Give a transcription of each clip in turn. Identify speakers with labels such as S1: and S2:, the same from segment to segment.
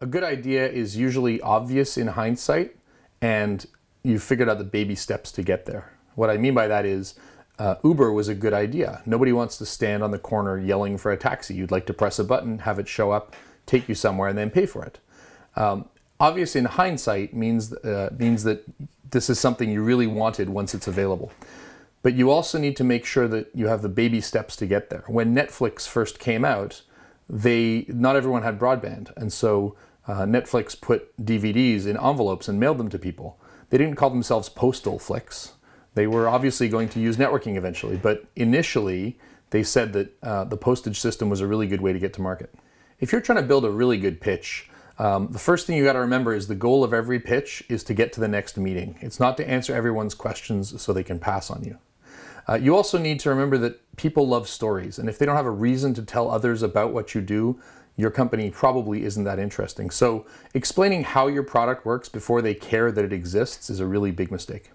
S1: A good idea is usually obvious in hindsight, and you've figured out the baby steps to get there. What I mean by that is Uber was a good idea. Nobody wants to stand on the corner yelling for a taxi. You'd like to press a button, have it show up, take you somewhere, and then pay for it. Obvious in hindsight means that this is something you really wanted once it's available. But you also need to make sure that you have the baby steps to get there. When Netflix first came out, not everyone had broadband, and so Netflix put DVDs in envelopes and mailed them to people. They didn't call themselves postal flicks. They were obviously going to use networking eventually, but initially they said that the postage system was a really good way to get to market. If you're trying to build a really good pitch, the first thing you got to remember is the goal of every pitch is to get to the next meeting. It's not to answer everyone's questions so they can pass on you. You also need to remember that people love stories, and if they don't have a reason to tell others about what you do, your company probably isn't that interesting. So explaining how your product works before they care that it exists is a really big mistake.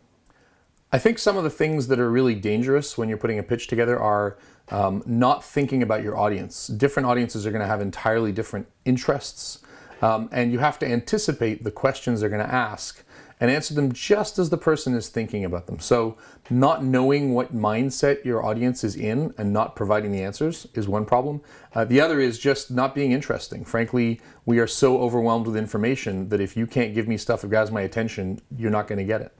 S1: I think some of the things that are really dangerous when you're putting a pitch together are not thinking about your audience. Different audiences are going to have entirely different interests, and you have to anticipate the questions they're going to ask and answer them just as the person is thinking about them. So not knowing what mindset your audience is in and not providing the answers is one problem. The other is just not being interesting. Frankly, we are so overwhelmed with information that if you can't give me stuff that grabs my attention, you're not going to get it.